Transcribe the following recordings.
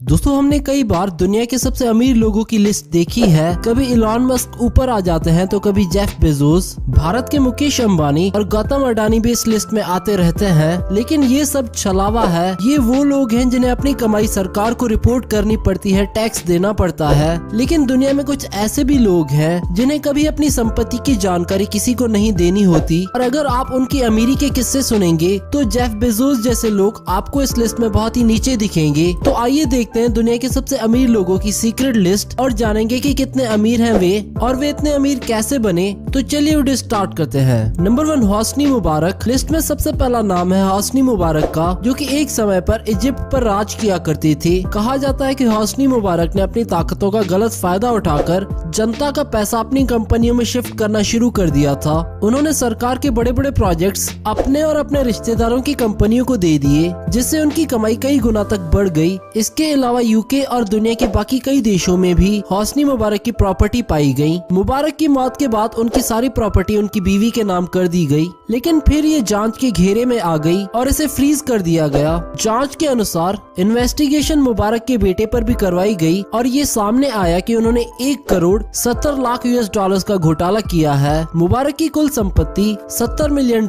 दोस्तों हमने कई बार दुनिया के सबसे अमीर लोगों की लिस्ट देखी है। कभी इलॉन मस्क ऊपर आ जाते हैं तो कभी जेफ बेजोस, भारत के मुकेश अंबानी और गौतम अडानी भी इस लिस्ट में आते रहते हैं। लेकिन ये सब छलावा है। ये वो लोग हैं जिन्हें अपनी कमाई सरकार को रिपोर्ट करनी पड़ती है, टैक्स देना पड़ता है। लेकिन दुनिया में कुछ ऐसे भी लोग हैं जिन्हें कभी अपनी संपत्ति की जानकारी किसी को नहीं देनी होती। और अगर आप उनकी अमीरी के किस्से सुनेंगे तो जेफ बेजोस जैसे लोग आपको इस लिस्ट में बहुत ही नीचे दिखेंगे। तो आइए देखते हैं दुनिया के सबसे अमीर लोगों की सीक्रेट लिस्ट और जानेंगे कि कितने अमीर हैं वे और वे इतने अमीर कैसे बने। तो चलिए वीडियो स्टार्ट करते हैं। Number 1, Hosni Mubarak. लिस्ट में सबसे पहला नाम है होस्नी मुबारक का, जो कि एक समय पर इजिप्ट पर राज किया करती थी। कहा जाता है कि होस्नी मुबारक ने अपनी ताकतों का गलत फायदा उठाकर जनता का पैसा अपनी कंपनियों में शिफ्ट करना शुरू कर दिया था। उन्होंने सरकार के बड़े बड़े प्रोजेक्ट्स अपने और अपने रिश्तेदारों की कंपनियों को दे दिए, जिससे उनकी कमाई कई गुना तक बढ़ गई। इसके अलावा यूके और दुनिया के बाकी कई देशों में भी होस्नी मुबारक की प्रॉपर्टी पाई गई। मुबारक की मौत के बाद उनकी सारी प्रॉपर्टी उनकी बीवी के नाम कर दी गई, लेकिन फिर ये जांच के घेरे में आ गई और इसे फ्रीज कर दिया गया। जांच के अनुसार इन्वेस्टिगेशन मुबारक के बेटे पर भी करवाई गई और ये सामने आया कि उन्होंने 1 करोड़ 70 लाख US का घोटाला किया है। मुबारक की कुल संपत्ति $70 मिलियन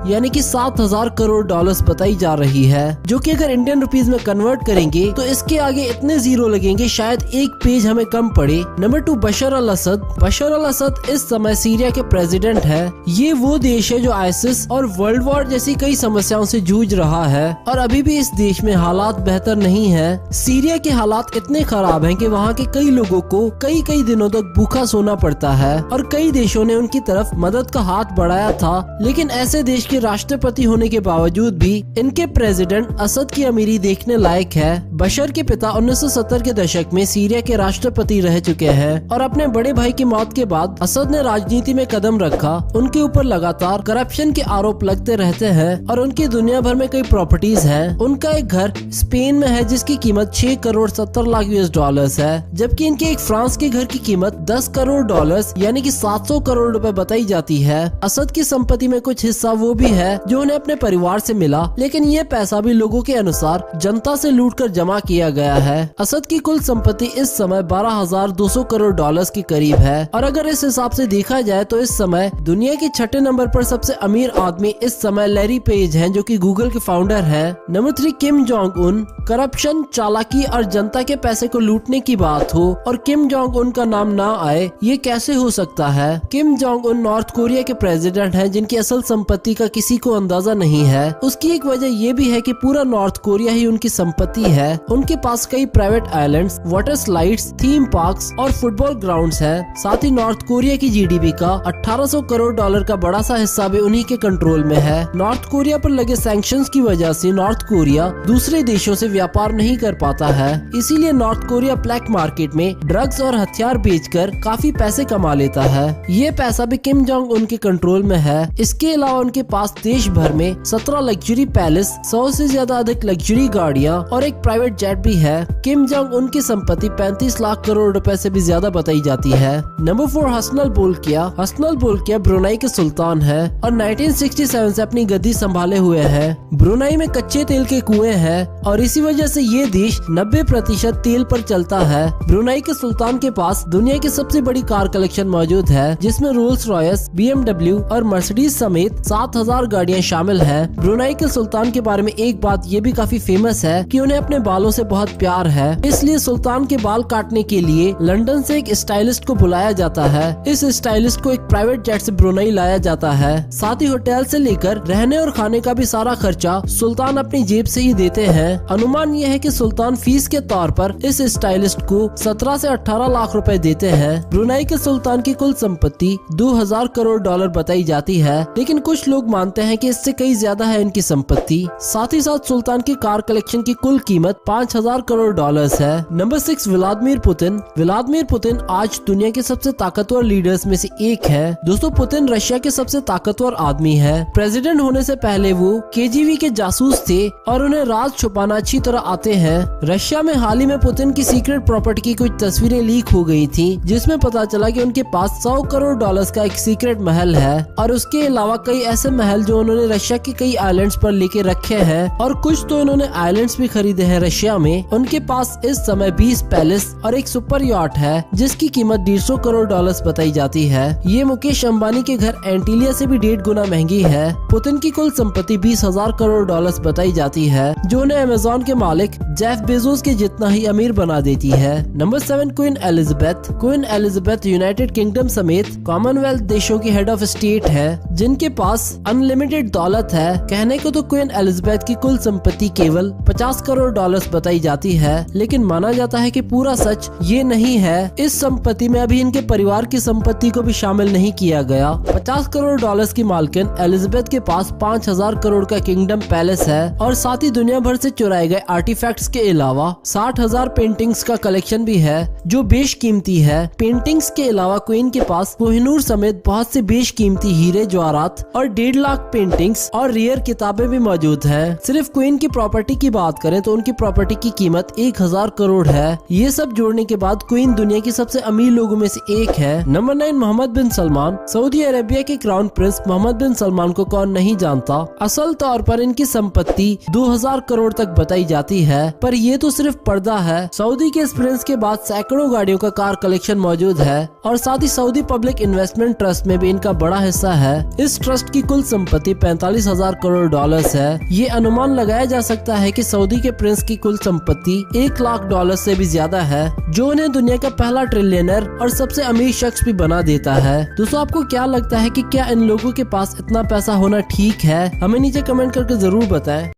यानी कि 7,000 करोड़ डॉलर्स बताई जा रही है, जो कि अगर इंडियन रुपीस में कन्वर्ट करेंगे तो इसके आगे इतने जीरो लगेंगे शायद एक पेज हमें कम पड़े। नंबर 2, बशर अल असद। बशर अल असद इस समय सीरिया के प्रेसिडेंट है। ये वो देश है जो आईसिस और वर्ल्ड वॉर जैसी कई समस्याओं से जूझ रहा है और अभी भी इस देश में हालात बेहतर नहीं है। सीरिया के हालात इतने खराब हैं कि वहाँ के कई लोगों को कई कई दिनों तक भूखा सोना पड़ता है और कई देशों ने उनकी तरफ मदद का हाथ बढ़ाया था। लेकिन ऐसे देश के राष्ट्रपति होने के बावजूद भी इनके प्रेसिडेंट असद की अमीरी देखने लायक है। बशर के पिता 1970 के दशक में सीरिया के राष्ट्रपति रह चुके हैं और अपने बड़े भाई की मौत के बाद असद ने राजनीति में कदम रखा। उनके ऊपर लगातार करप्शन के आरोप लगते रहते हैं और उनकी दुनिया भर में कई प्रॉपर्टीज हैं। उनका एक घर स्पेन में है जिसकी कीमत 6 करोड़ 70 लाख US है, जबकि इनके एक फ्रांस के घर की कीमत 10 करोड़ डॉलर्स यानी कि 700 करोड़ रुपए बताई जाती है। असद की संपत्ति में कुछ हिस्सा वो भी है जो उन्हें अपने परिवार से मिला, लेकिन ये पैसा भी लोगों के अनुसार जनता से लूटकर जमा किया गया है। असद की कुल संपत्ति इस समय 12,200 करोड़ डॉलर्स के करीब है और अगर इस हिसाब से देखा जाए तो इस समय दुनिया के 6ठे नंबर पर सबसे अमीर आदमी इस समय लैरी पेज हैं, जो कि गूगल के फाउंडर हैं। Number 3, Kim Jong Un. Corruption, चालाकी और जनता के पैसे को लूटने की बात हो और किम जोंग उन का नाम ना आए, ये कैसे हो सकता है? Kim Jong Un north Korea के प्रेसिडेंट हैं जिनकी असल संपत्ति का किसी को अंदाजा नहीं है। उसकी एक वजह ये भी है कि पूरा नॉर्थ कोरिया ही उनकी संपत्ति है। उनके पास कई private islands, water slides, theme parks और फुटबॉल ग्राउंड्स हैं। साथ ही नॉर्थ कोरिया की GDP का 1800 करोड़ डॉलर का बड़ा सा हिस्सा भी उन्हीं के कंट्रोल में है। नॉर्थ कोरिया पर लगे सैंक्शंस की वजह से नॉर्थ कोरिया दूसरे देशों से व्यापार नहीं कर पाता है, इसीलिए नॉर्थ कोरिया ब्लैक मार्केट में ड्रग्स और हथियार बेचकर काफी पैसे कमा लेता है। ये पैसा भी किम जोंग उनके कंट्रोल में है। इसके अलावा उनके पास देश भर में 17 लग्जरी पैलेस, 100 से ज्यादा अधिक लग्जरी गाड़ियाँ और एक प्राइवेट जेट भी है। किम जोंग उनकी संपत्ति 35 लाख करोड़ रुपए से भी ज्यादा बताई जाती है। Number 4, Hassanal Bolkiah. Hassanal Bolkiah Brunei के सुल्तान है और 1967 से अपनी गद्दी संभाले हुए हैं। ब्रुनाई में कच्चे तेल के कुएं हैं और इसी वजह से ये देश 90% तेल पर चलता है। ब्रुनाई के सुल्तान के पास दुनिया की सबसे बड़ी कार कलेक्शन मौजूद है, जिसमें रोल्स रॉयस, BMW और मर्सिडीज समेत 7000 गाड़ियाँ शामिल हैं। ब्रुनाई के सुल्तान के बारे में एक बात ये भी काफी फेमस है कि उन्हें अपने बालों से बहुत प्यार है, इसलिए सुल्तान के बाल काटने के लिए लंदन से एक स्टाइलिस्ट को बुलाया जाता है। इस स्टाइलिस्ट को एक प्राइवेट जेट से ब्रुनाई लाया जाता है। साथ ही होटल से लेकर रहने और खाने का भी सारा खर्चा सुल्तान अपनी जेब से ही देते हैं। अनुमान यह है कि सुल्तान फीस के तौर पर इस स्टाइलिस्ट को 17 से 18 लाख रुपए देते हैं। ब्रुनाई के सुल्तान की कुल संपत्ति 2000 करोड़ डॉलर बताई जाती है, लेकिन कुछ लोग मानते हैं कि इससे कई ज्यादा है इनकी संपत्ति। साथ ही साथ सुल्तान की कार कलेक्शन की कुल कीमत 5000 करोड़ डॉलर्स है। Number 6, Vladimir Putin. Vladimir Putin आज दुनिया के सबसे ताकतवर लीडर्स में से एक है। दोस्तों, पुतिन रशिया के सबसे ताकतवर आदमी है। प्रेसिडेंट होने से पहले वो KGB के जासूस थे और उन्हें राज छुपाना अच्छी तरह आते हैं। रशिया में हाल ही में पुतिन की सीक्रेट प्रॉपर्टी की कुछ तस्वीरें लीक हो गई थी, जिसमें पता चला कि उनके पास 100 करोड़ डॉलर्स का एक सीक्रेट महल है और उसके अलावा कई ऐसे महल जो उन्होंने रशिया के कई आइलैंड्स पर लेके रखे हैं और कुछ तो उन्होंने आइलैंड्स भी खरीदे हैं रशिया में उनके पास इस समय 20 पैलेस और एक सुपर यॉट है जिसकी कीमत 150 करोड़ डॉलर्स बताई जाती है। ये मुकेश अंबानी के घर एंटीलिया से भी 1.5 गुना महंगी है। पुतिन की कुल संपत्ति 20,000 करोड़ डॉलर्स बताई जाती है, जो उन्हें अमेज़न के मालिक जेफ बेजोस के जितना ही अमीर बना देती है। Number 7, queen Elizabeth. Queen Elizabeth United kingdom समेत कॉमनवेल्थ देशों की हेड ऑफ स्टेट है, जिनके पास अनलिमिटेड दौलत है। कहने को तो क्वीन एलिजाबेथ की कुल संपत्ति केवल 50 करोड़ डॉलर्स बताई जाती है, लेकिन माना जाता है कि पूरा सच ये नहीं है। इस संपत्ति में अभी इनके परिवार की संपत्ति को भी शामिल नहीं किया गया। 50 करोड़ डॉलर्स की मालकिन एलिजाबेथ के पास 5,000 करोड़ का किंगडम पैलेस है और साथ ही दुनिया भर से चुराए गए आर्टिफैक्ट्स के अलावा 60,000 पेंटिंग्स का कलेक्शन भी है, जो बेशकीमती है। पेंटिंग्स के अलावा क्वीन के पास कोहिनूर समेत बहुत से बेशकीमती हीरे जवाहरात और 1.5 लाख पेंटिंग्स और रेयर किताबें भी मौजूद हैं। सिर्फ क्वीन की प्रॉपर्टी की बात करें तो उनकी प्रॉपर्टी की कीमत 1,000 करोड़ है। ये सब जोड़ने के बाद क्वीन दुनिया की सबसे अमीर लोगों में से एक है। नंबर 9, मोहम्मद बिन सलमान। सऊदी अरेबिया के क्राउन प्रिंस मोहम्मद बिन सलमान को कौन नहीं जानता। असल तौर पर इनकी संपत्ति 2,000 करोड़ तक बताई जाती है, पर ये तो सिर्फ पर्दा है। सऊदी के इस प्रिंस के बाद सैकड़ों गाड़ियों का कार कलेक्शन मौजूद है और साथ ही सऊदी पब्लिक इन्वेस्टमेंट ट्रस्ट में भी इनका बड़ा हिस्सा है। इस ट्रस्ट की कुल संपत्ति 45,000 करोड़ डॉलर्स है। ये अनुमान लगाया जा सकता है कि सऊदी के प्रिंस की कुल संपत्ति 1 लाख डॉलर से भी ज्यादा है, जो उन्हें दुनिया का पहला ट्रिलियनर और सबसे अमीर शख्स भी बना देता है। दोस्तों, आपको क्या लगता है कि क्या इन लोगों के पास इतना पैसा होना ठीक है? हमें नीचे कमेंट करके जरूर बताएं।